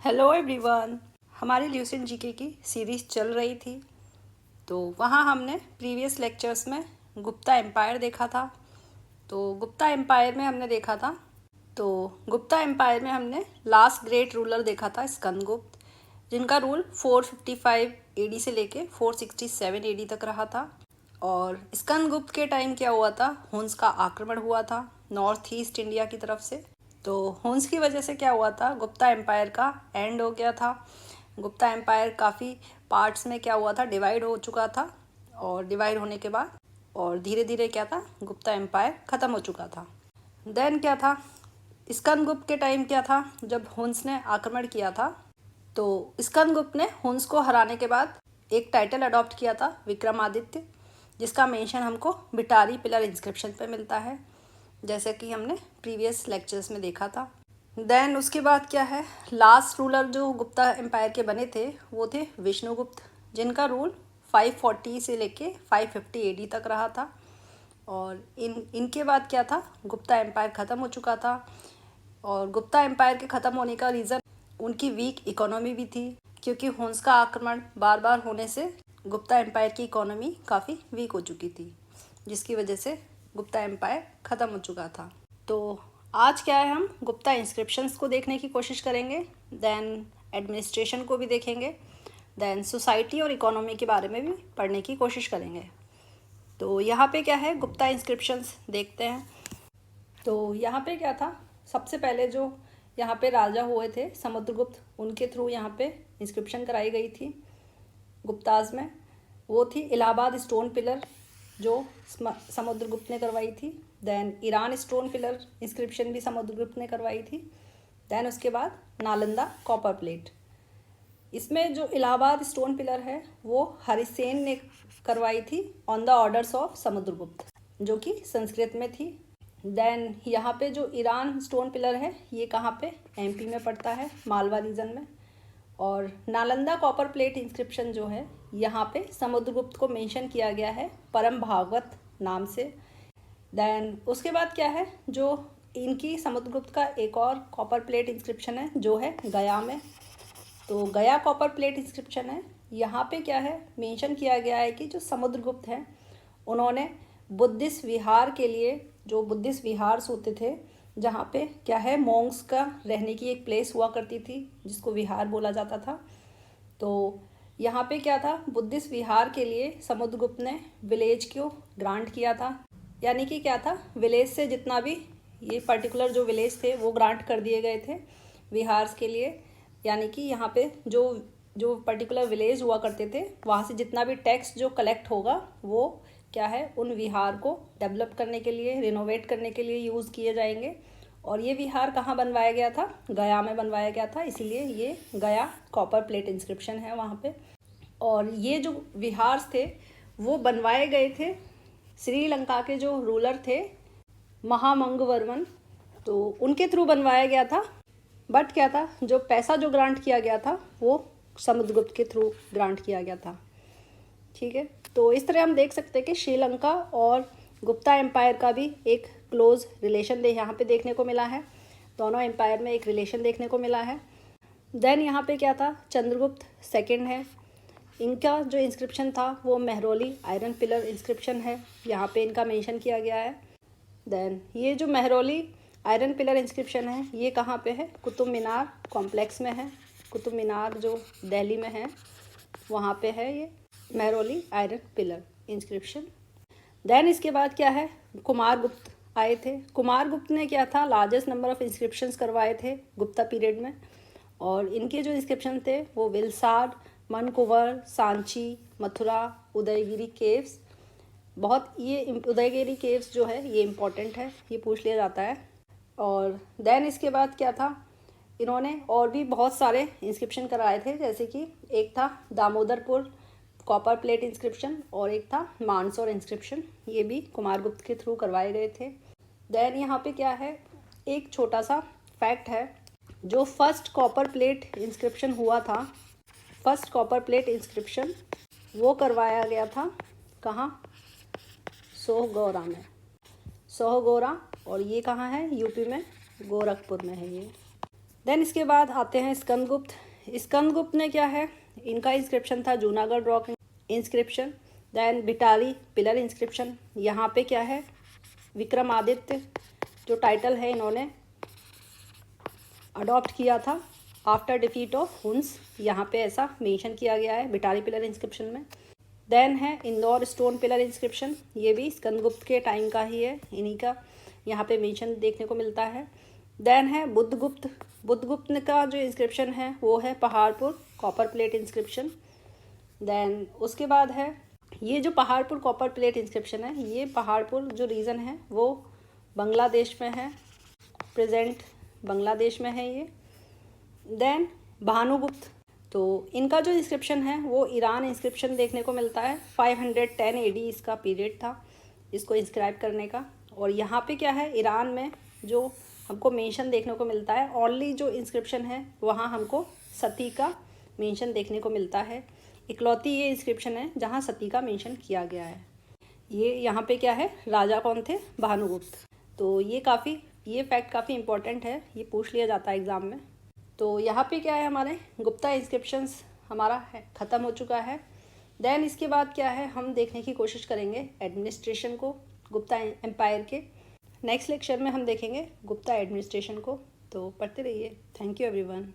Hello everyone. हमारी Lucent GK की series चल रही थी, तो वहाँ हमने प्रीवियस लेक्चर्स में गुप्ता एम्पायर देखा था। तो गुप्ता एम्पायर में हमने देखा था तो गुप्ता एम्पायर में हमने लास्ट ग्रेट रूलर देखा था स्कंदगुप्त, जिनका रूल 455 एडी से लेके 467 एडी तक रहा था। और स्कंदगुप्त के टाइम क्या हुआ था, हुन्स का आक्रमण हुआ था नॉर्थ ईस्ट इंडिया की तरफ से। तो हुन्स की वजह से क्या हुआ था, गुप्ता एम्पायर का एंड हो गया था। गुप्ता एम्पायर काफ़ी पार्ट्स में क्या हुआ था, डिवाइड हो चुका था। और डिवाइड होने के बाद और धीरे धीरे क्या था, गुप्ता एम्पायर ख़त्म हो चुका था। देन क्या था, स्कंदगुप्त के टाइम क्या था, जब हुन्स ने आक्रमण किया था तो स्कंदगुप्त ने हुन्स को हराने के बाद एक टाइटल अडॉप्ट किया था विक्रमादित्य, जिसका मेंशन हमको बिटारी पिलर इंस्क्रिप्शन पे मिलता है, जैसे कि हमने प्रीवियस लेक्चर्स में देखा था। देन उसके बाद क्या है, लास्ट रूलर जो गुप्ता एम्पायर के बने थे वो थे विष्णुगुप्त, जिनका रूल 540 से लेके 550 एडी तक रहा था। और इनके बाद क्या था, गुप्ता एम्पायर ख़त्म हो चुका था। और गुप्ता एम्पायर के ख़त्म होने का रीज़न उनकी वीक इकोनॉमी भी थी, क्योंकि हुन्स का आक्रमण बार बार होने से गुप्ता एम्पायर की इकोनॉमी काफ़ी वीक हो चुकी थी, जिसकी वजह से गुप्ता एम्पायर ख़त्म हो चुका था। तो आज क्या है, हम गुप्ता इंस्क्रिप्शंस को देखने की कोशिश करेंगे, देन एडमिनिस्ट्रेशन को भी देखेंगे, देन सोसाइटी और इकोनॉमी के बारे में भी पढ़ने की कोशिश करेंगे। तो यहाँ पे क्या है, गुप्ता इंस्क्रिप्शंस देखते हैं। तो यहाँ पे क्या था, सबसे पहले जो यहाँ पे राजा हुए थे समुद्रगुप्त, उनके थ्रू यहाँ पे इंस्क्रिप्शन कराई गई थी गुप्ताज में। वो थी इलाहाबाद स्टोन पिलर, जो समुद्रगुप्त ने करवाई थी। Then Eran stone pillar inscription भी समुद्रगुप्त ने करवाई थी। देन उसके बाद नालंदा कॉपर प्लेट। इसमें जो इलाहाबाद स्टोन पिलर है वो हरिसेन ने करवाई थी on the orders of Samudragupta, जो कि संस्कृत में थी। देन यहाँ पे जो ईरान स्टोन पिलर है ये कहाँ पे, एमपी में पड़ता है, मालवा रीजन में। और नालंदा कॉपर प्लेट इंस्क्रिप्शन जो है, यहाँ पे समुद्रगुप्त को मेंशन किया गया है परम भागवत नाम से। देन उसके बाद क्या है, जो इनकी समुद्रगुप्त का एक और कॉपर प्लेट इंस्क्रिप्शन है जो है गया में। तो गया कॉपर प्लेट इंस्क्रिप्शन है, यहाँ पे क्या है, मेंशन किया गया है कि जो समुद्रगुप्त हैं उन्होंने बुद्धिस्ट विहार के लिए, जो बुद्धिस्ट विहार होते थे जहाँ पे क्या है, मोंग्स का रहने की एक प्लेस हुआ करती थी जिसको विहार बोला जाता था। तो यहाँ पे क्या था, बुद्धिस्ट विहार के लिए समुद्रगुप्त ने विलेज को ग्रांट किया था। यानी कि क्या था, विलेज से जितना भी ये पर्टिकुलर जो विलेज थे वो ग्रांट कर दिए गए थे विहार्स के लिए। यानी कि यहाँ पे जो जो पर्टिकुलर विलेज हुआ करते थे वहाँ से जितना भी टैक्स जो कलेक्ट होगा वो क्या है, उन विहार को डेवलप करने के लिए, रिनोवेट करने के लिए यूज़ किए जाएंगे। और ये विहार कहाँ बनवाया गया था, गया में बनवाया गया था, इसीलिए ये गया कॉपर प्लेट इंस्क्रिप्शन है वहाँ पे। और ये जो विहार थे वो बनवाए गए थे श्रीलंका के जो रूलर थे महामंगवर्मन, तो उनके थ्रू बनवाया गया था। बट क्या था, जो पैसा जो ग्रांट किया गया था वो समुद्रगुप्त के थ्रू ग्रांट किया गया था। ठीक है, तो इस तरह हम देख सकते हैं कि श्रीलंका और गुप्ता एम्पायर का भी एक क्लोज रिलेशन यहाँ पे देखने को मिला है। दोनों एम्पायर में एक रिलेशन देखने को मिला है। देन यहाँ पे क्या था, चंद्रगुप्त सेकंड है, इनका जो इंस्क्रिप्शन था वो मेहरौली आयरन पिलर इंस्क्रिप्शन है, यहाँ पे इनका मेंशन किया गया है। देन ये जो मेहरौली आयरन पिलर इंस्क्रिप्शन है ये कहाँ पे है, कुतुब मीनार कॉम्प्लेक्स में है। कुतुब मीनार जो दिल्ली में है वहाँ पे है ये Mehrauli iron pillar inscription. Then इसके बाद क्या है, कुमार गुप्त आए थे। कुमार गुप्त ने क्या था, लार्जेस्ट नंबर ऑफ इंस्क्रिप्शंस करवाए थे गुप्ता पीरियड में। और इनके जो इंस्क्रिप्शन थे वो विलसाड, मनकुवर, सांची, मथुरा, उदयगिरी केव्स, बहुत ये उदयगिरी केव्स जो है ये इम्पॉर्टेंट है, ये पूछ लिया जाता है। और देन इसके बाद क्या था, इन्होंने और भी बहुत सारे इंस्क्रिप्शन कराए थे, जैसे कि एक था दामोदरपुर कॉपर प्लेट इंस्क्रिप्शन और एक था मानसौर इंस्क्रिप्शन, ये भी कुमारगुप्त के थ्रू करवाए गए थे। देन यहाँ पे क्या है, एक छोटा सा फैक्ट है, जो फर्स्ट कॉपर प्लेट इंस्क्रिप्शन हुआ था, फर्स्ट कॉपर प्लेट इंस्क्रिप्शन वो करवाया गया था कहाँ, सोहगौरा में, सोहगौरा। और ये कहाँ है, यूपी में गोरखपुर में है ये देन इसके बाद आते हैं स्कंदगुप्त। स्कंदगुप्त ने क्या है, इनका इंस्क्रिप्शन था Junagadh rock inscription. Then Bhitari pillar inscription. यहाँ पे क्या है, विक्रमादित्य जो टाइटल है इन्होंने अडॉप्ट किया था आफ्टर डिफीट ऑफ हुन्स, यहाँ पे ऐसा मेंशन किया गया है बिटारी पिलर इंस्क्रिप्शन में। देन है इंदौर स्टोन पिलर इंस्क्रिप्शन, ये भी स्कंदगुप्त के टाइम का ही है, इन्हीं का यहाँ पे मेंशन देखने को मिलता है। देन है बुद्धगुप्त। बुद्धगुप्त का जो इंस्क्रिप्शन है वो है Paharpur copper plate inscription. Then उसके बाद है ये जो पहाड़पुर कॉपर प्लेट इंस्क्रिप्शन है, ये पहाड़पुर जो रीजन है वो बांग्लादेश में है, प्रेजेंट बांग्लादेश में है ये। देन भानुगुप्त, तो इनका जो इंस्क्रिप्शन है वो ईरान इंस्क्रिप्शन देखने को मिलता है। 510 एडी इसका पीरियड था इसको इंस्क्राइब करने का। और यहाँ पे क्या है, ईरान में जो हमको मेंशन देखने को मिलता है, ओनली जो इंस्क्रिप्शन है वहाँ हमको सती का मेंशन देखने को मिलता है। इकलौती ये इंस्क्रिप्शन है जहाँ सती का मेंशन किया गया है। ये यहाँ पे क्या है, राजा कौन थे, भानुगुप्त। तो ये फैक्ट काफ़ी इंपॉर्टेंट है, ये पूछ लिया जाता है एग्ज़ाम में। तो यहाँ पे क्या है, हमारे गुप्ता इंस्क्रिप्शंस हमारा है ख़त्म हो चुका है। देन इसके बाद क्या है, हम देखने की कोशिश करेंगे एडमिनिस्ट्रेशन को गुप्ता एम्पायर के। नेक्स्ट लेक्चर में हम देखेंगे गुप्ता एडमिनिस्ट्रेशन को। तो पढ़ते रहिए। Thank you everyone.